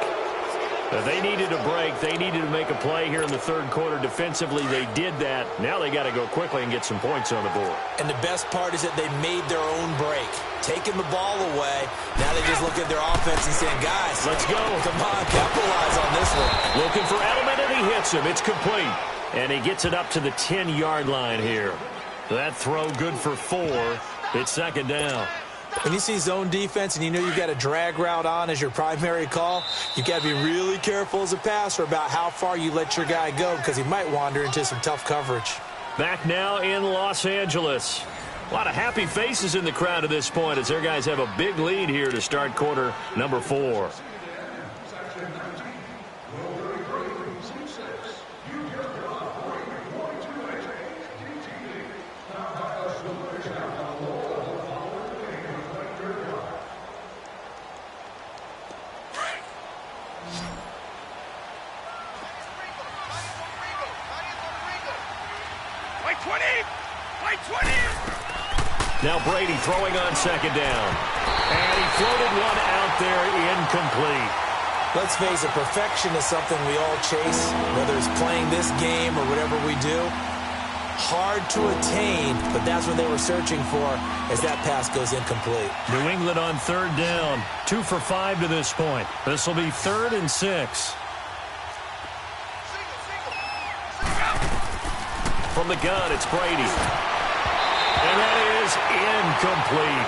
They needed a break. They needed to make a play here in the 3rd quarter. Defensively, they did that. Now they got to go quickly and get some points on the board. And the best part is that they made their own break. Taking the ball away. Now they just look at their offense and saying, guys, let's go. Come on, capitalize on this one. Looking for Edelman, and he hits him. It's complete. And he gets it up to the 10-yard line here. That throw good for 4. It's 2nd down. When you see zone defense and you know you've got a drag route on as your primary call, you've got to be really careful as a passer about how far you let your guy go because he might wander into some tough coverage. Back now in Los Angeles. A lot of happy faces in the crowd at this point as their guys have a big lead here to start quarter number 4. Now Brady throwing on 2nd down. And he floated one out there incomplete. Let's face it, perfection is something we all chase, whether it's playing this game or whatever we do. Hard to attain, but that's what they were searching for as that pass goes incomplete. New England on 3rd down. 2 for 5 to this point. This will be 3rd and 6. From the gun, it's Brady. And that is incomplete.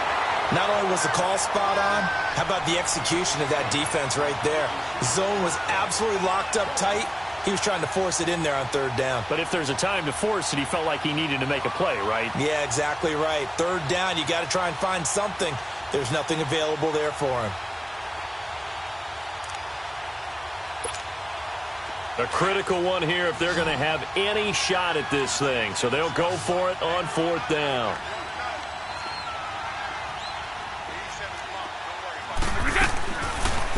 Not only was the call spot on, how about the execution of that defense right there? Zone was absolutely locked up tight. He was trying to force it in there on 3rd down. But if there's a time to force it, he felt like he needed to make a play, right? Yeah, exactly right. 3rd down, you got to try and find something. There's nothing available there for him. A critical one here if they're going to have any shot at this thing. So they'll go for it on 4th down.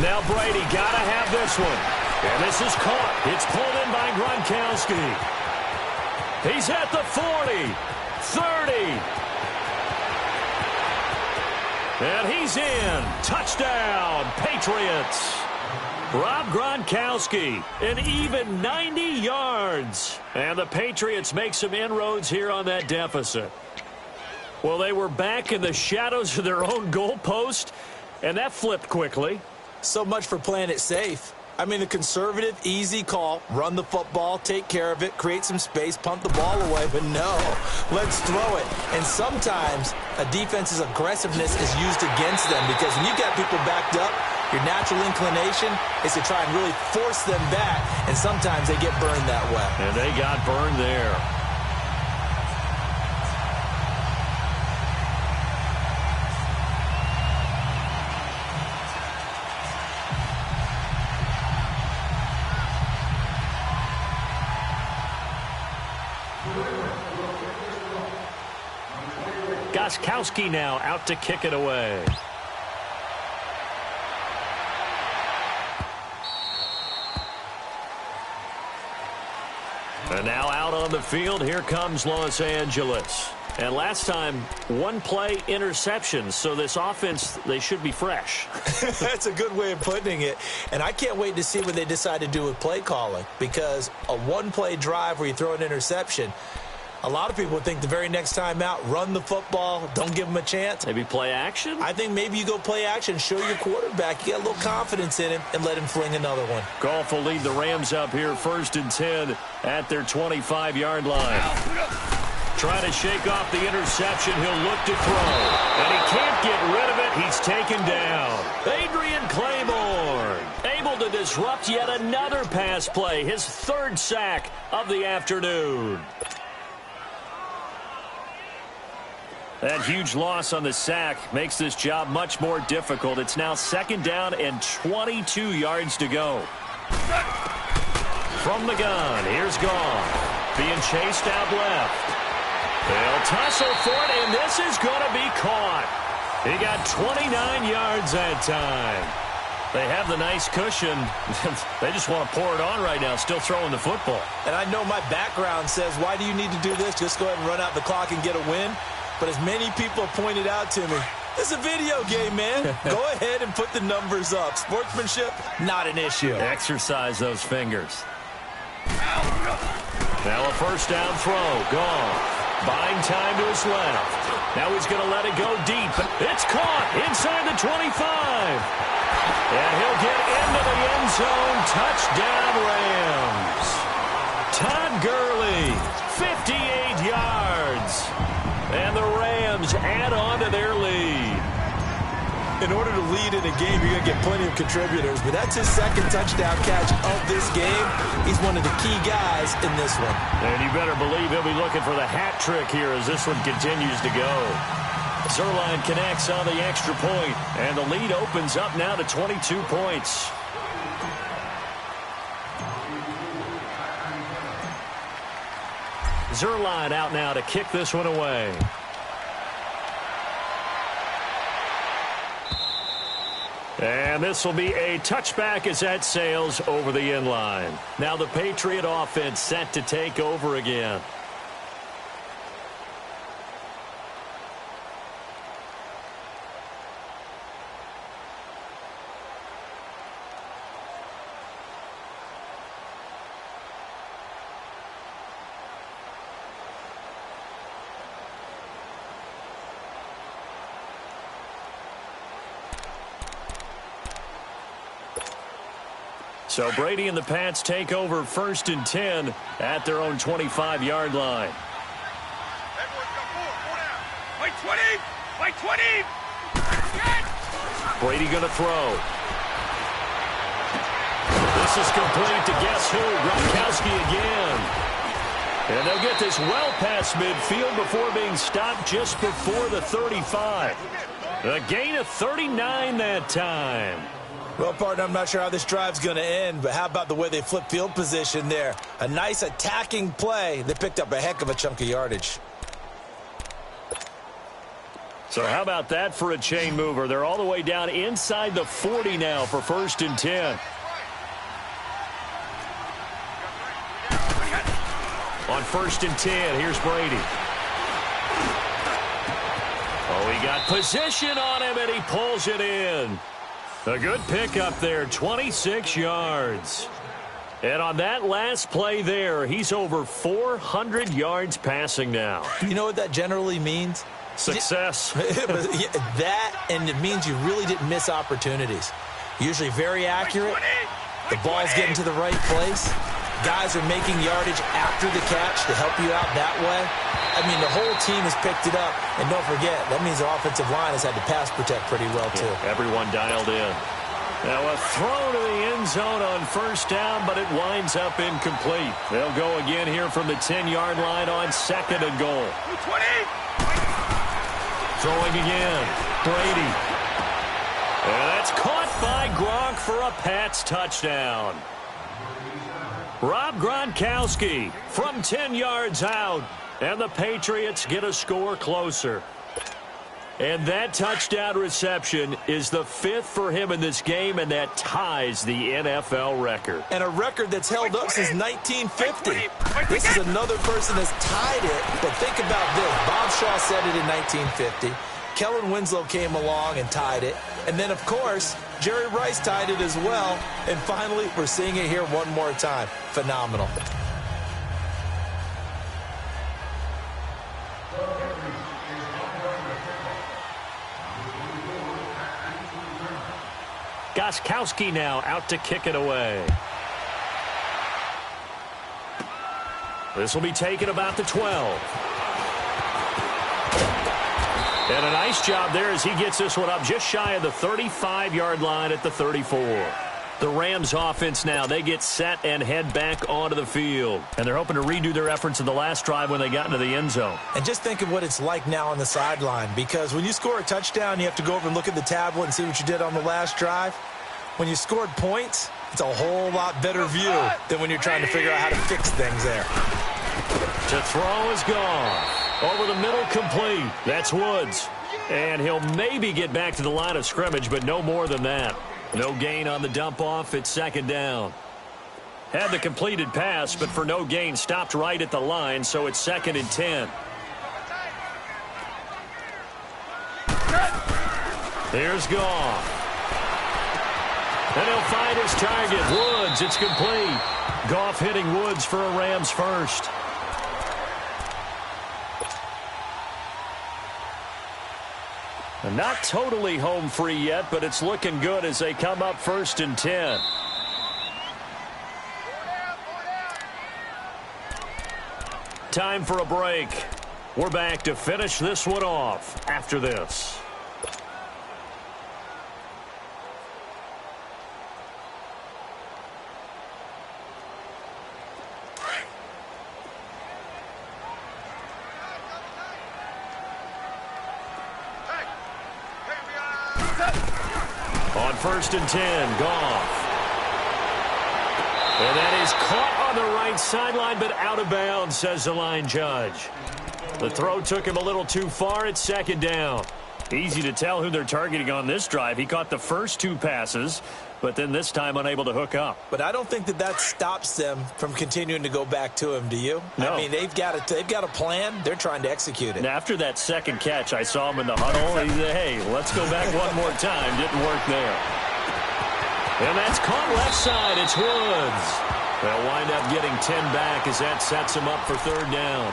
Now Brady got to have this one. And this is caught. It's pulled in by Gronkowski. He's at the 40, 30. And he's in. Touchdown, Patriots. Rob Gronkowski, an even 90 yards. And the Patriots make some inroads here on that deficit. Well, they were back in the shadows of their own goalpost, and that flipped quickly. So much for playing it safe. I mean, the conservative, easy call, run the football, take care of it, create some space, punt the ball away, but no, let's throw it. And sometimes a defense's aggressiveness is used against them because when you got people backed up, your natural inclination is to try and really force them back, and sometimes they get burned that way. And they got burned there. Gostkowski now out to kick it away. And now out on the field, here comes Los Angeles. And last time, one play interception, so this offense, they should be fresh. That's a good way of putting it. And I can't wait to see what they decide to do with play calling, because a one-play drive where you throw an interception, a lot of people would think the very next time out, run the football, don't give them a chance. Maybe play action? I think maybe you go play action, show your quarterback, you got a little confidence in him, and let him fling another one. Goff will lead the Rams up here 1st and 10 at their 25-yard line. Trying to shake off the interception, he'll look to throw. And he can't get rid of it, he's taken down. Adrian Claiborne able to disrupt yet another pass play, his 3rd sack of the afternoon. That huge loss on the sack makes this job much more difficult. It's now 2nd down and 22 yards to go. From the gun, here's Goff. Being chased out left. They'll tussle for it, and this is going to be caught. He got 29 yards that time. They have the nice cushion. They just want to pour it on right now, still throwing the football. And I know my background says, why do you need to do this? Just go ahead and run out the clock and get a win. But as many people have pointed out to me, it's a video game, man. Go ahead and put the numbers up. Sportsmanship, not an issue. Exercise those fingers. Now a 1st down throw. Gone. Buying time to his left. Now he's going to let it go deep. It's caught inside the 25. And he'll get into the end zone. Touchdown, Rams. Todd Gurley, 58 yards. And the Rams add on to their lead. In order to lead in a game, you're going to get plenty of contributors, but that's his 2nd touchdown catch of this game. He's one of the key guys in this one. And you better believe he'll be looking for the hat trick here as this one continues to go. Zerline connects on the extra point, and the lead opens up now to 22 points. Zerline out now to kick this one away. And this will be a touchback as that sails over the end line. Now the Patriot offense set to take over again. So Brady and the Pats take over 1st and 10 at their own 25-yard line. By 20! By 20! Brady going to throw. This is complete to guess who? Gronkowski again. And they'll get this well past midfield before being stopped just before the 35. A gain of 39 that time. Well, partner, I'm not sure how this drive's going to end, but how about the way they flip field position there? A nice attacking play. They picked up a heck of a chunk of yardage. So how about that for a chain mover? They're all the way down inside the 40 now for 1st and 10. On 1st and 10, here's Brady. Oh, he got position on him, and he pulls it in. A good pickup there, 26 yards. And on that last play there, he's over 400 yards passing now. You know what that generally means? Success. That, and it means you really didn't miss opportunities. Usually very accurate. The ball's getting to the right place. Guys are making yardage after the catch to help you out that way. I mean, the whole team has picked it up. And don't forget, that means the offensive line has had to pass protect pretty well, too. Yeah, everyone dialed in. Now a throw to the end zone on 1st down, but it winds up incomplete. They'll go again here from the 10-yard line on 2nd and goal. 20. Throwing again. Brady. And that's caught by Gronk for a Pats touchdown. Rob Gronkowski from 10 yards out. And the Patriots get a score closer. And that touchdown reception is the 5th for him in this game, and that ties the NFL record. And a record that's held up since 1950. This is another person that's tied it, but think about this. Bob Shaw said it in 1950. Kellen Winslow came along and tied it. And then, of course, Jerry Rice tied it as well. And finally, we're seeing it here one more time. Phenomenal. Gostkowski now out to kick it away. This will be taken about the 12. And a nice job there as he gets this one up just shy of the 35-yard line at the 34. The Rams offense now, they get set and head back onto the field. And they're hoping to redo their efforts in the last drive when they got into the end zone. And just think of what it's like now on the sideline, because when you score a touchdown, you have to go over and look at the tablet and see what you did on the last drive. When you scored points, it's a whole lot better view than when you're trying to figure out how to fix things there. To throw is gone. Over the middle, complete. That's Woods. And he'll maybe get back to the line of scrimmage, but no more than that. No gain on the dump off. It's 2nd down. Had the completed pass, but for no gain, stopped right at the line, so it's 2nd and 10. Here's Goff. And he'll find his target. Woods, it's complete. Goff hitting Woods for a Rams first. And not totally home free yet, but it's looking good as they come up 1st and 10. Time for a break. We're back to finish this one off after this. On 1st and 10, Goff. And that is caught on the right sideline, but out of bounds, says the line judge. The throw took him a little too far. It's 2nd down. Easy to tell who they're targeting on this drive. He caught the first 2 passes, but then this time unable to hook up. But I don't think that stops them from continuing to go back to him, do you? No. I mean, they've got a plan. They're trying to execute it. And after that second catch, I saw him in the huddle. He said, hey, let's go back one more time. Didn't work there. And that's caught left side. It's Woods. They'll wind up getting 10 back as that sets him up for 3rd down.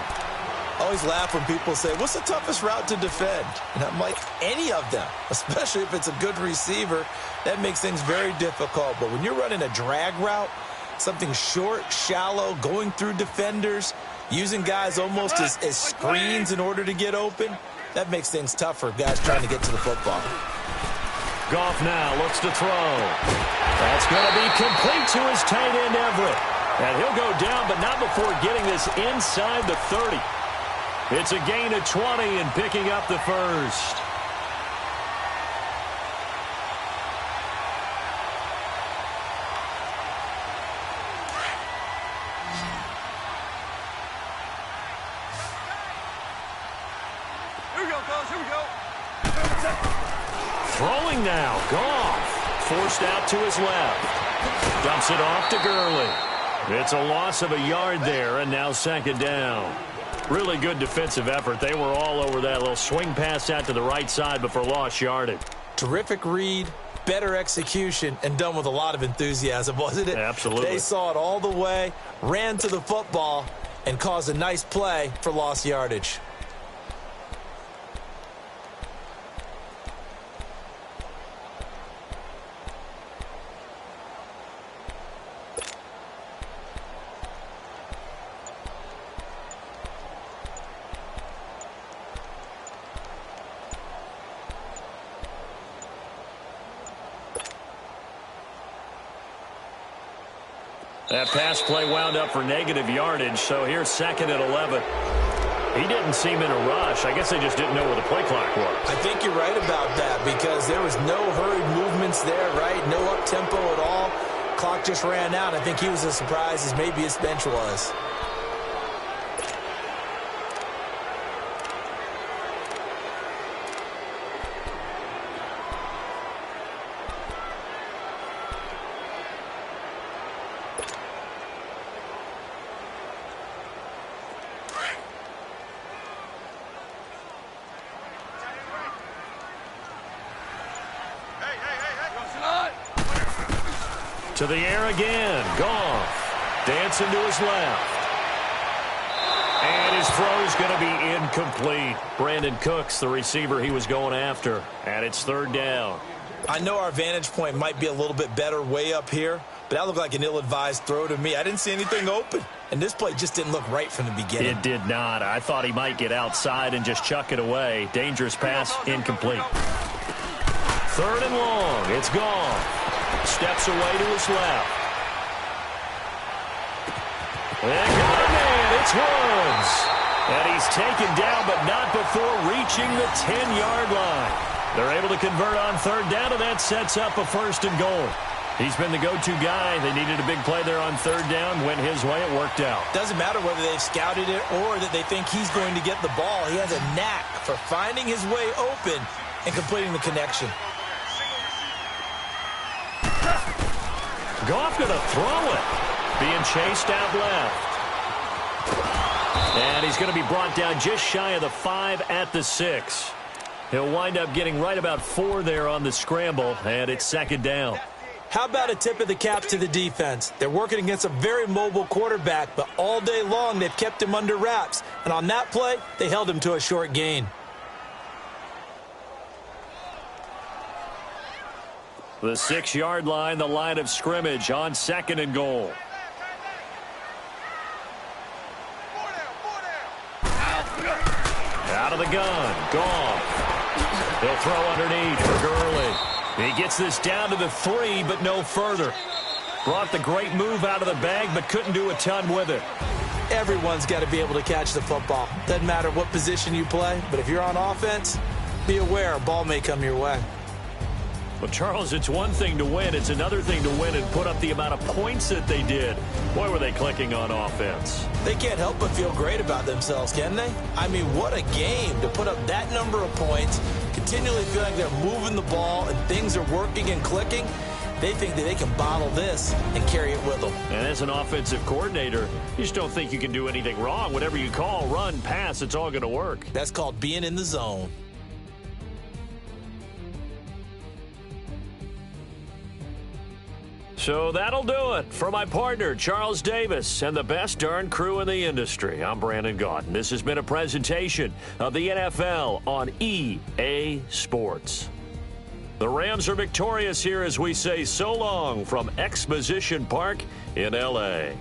I always laugh when people say, what's the toughest route to defend? And I'm like, any of them, especially if it's a good receiver. That makes things very difficult. But when you're running a drag route, something short, shallow, going through defenders, using guys almost as screens in order to get open, that makes things tough for guys trying to get to the football. Goff now looks to throw. That's going to be complete to his tight end, Everett. And he'll go down, but not before getting this inside the 30. It's a gain of 20 and picking up the first. Here we go, fellas. Here we go. Throwing now, Goff. Forced out to his left. Dumps it off to Gurley. It's a loss of a yard there, and now second down. Really good defensive effort. They were all over that little swing pass out to the right side, but for lost yardage. Terrific read, better execution, and done with a lot of enthusiasm, wasn't it? Absolutely. They saw it all the way, ran to the football, and caused a nice play for lost yardage. That pass play wound up for negative yardage, so here's second and 11. He didn't seem in a rush. I guess they just didn't know where the play clock was. I think you're right about that because there was no hurried movements there, right? No up-tempo at all. Clock just ran out. I think he was as surprised as maybe his bench was. To the air again. Goff. Dancing to his left. And his throw's going to be incomplete. Brandon Cooks, the receiver he was going after. And it's third down. I know our vantage point might be a little bit better way up here, but that looked like an ill-advised throw to me. I didn't see anything open. And this play just didn't look right from the beginning. It did not. I thought he might get outside and just chuck it away. Dangerous pass, incomplete. Third and long. It's Goff. Steps away to his left. And got a man. It's Woods. And he's taken down, but not before reaching the 10-yard line. They're able to convert on third down, and that sets up a first and goal. He's been the go-to guy. They needed a big play there on third down. Went his way. It worked out. Doesn't matter whether they've scouted it or that they think he's going to get the ball. He has a knack for finding his way open and completing the connection. Goff going to throw it. Being chased out left. And he's going to be brought down just shy of the 5 at the 6. He'll wind up getting right about 4 there on the scramble, and it's second down. How about a tip of the cap to the defense? They're working against a very mobile quarterback, but all day long they've kept him under wraps. And on that play, they held him to a short gain. The 6-yard line, the line of scrimmage on second and goal. Out of the gun, Goff. He'll throw underneath for Gurley. He gets this down to the 3, but no further. Brought the great move out of the bag, but couldn't do a ton with it. Everyone's got to be able to catch the football. Doesn't matter what position you play, but if you're on offense, be aware a ball may come your way. Well, Charles, it's one thing to win. It's another thing to win and put up the amount of points that they did. Boy, were they clicking on offense. They can't help but feel great about themselves, can they? I mean, what a game to put up that number of points, continually feel like they're moving the ball and things are working and clicking. They think that they can bottle this and carry it with them. And as an offensive coordinator, you just don't think you can do anything wrong. Whatever you call, run, pass, it's all going to work. That's called being in the zone. So that'll do it for my partner, Charles Davis, and the best darn crew in the industry. I'm Brandon Gaudin. This has been a presentation of the NFL on EA Sports. The Rams are victorious here as we say so long from Exposition Park in L.A.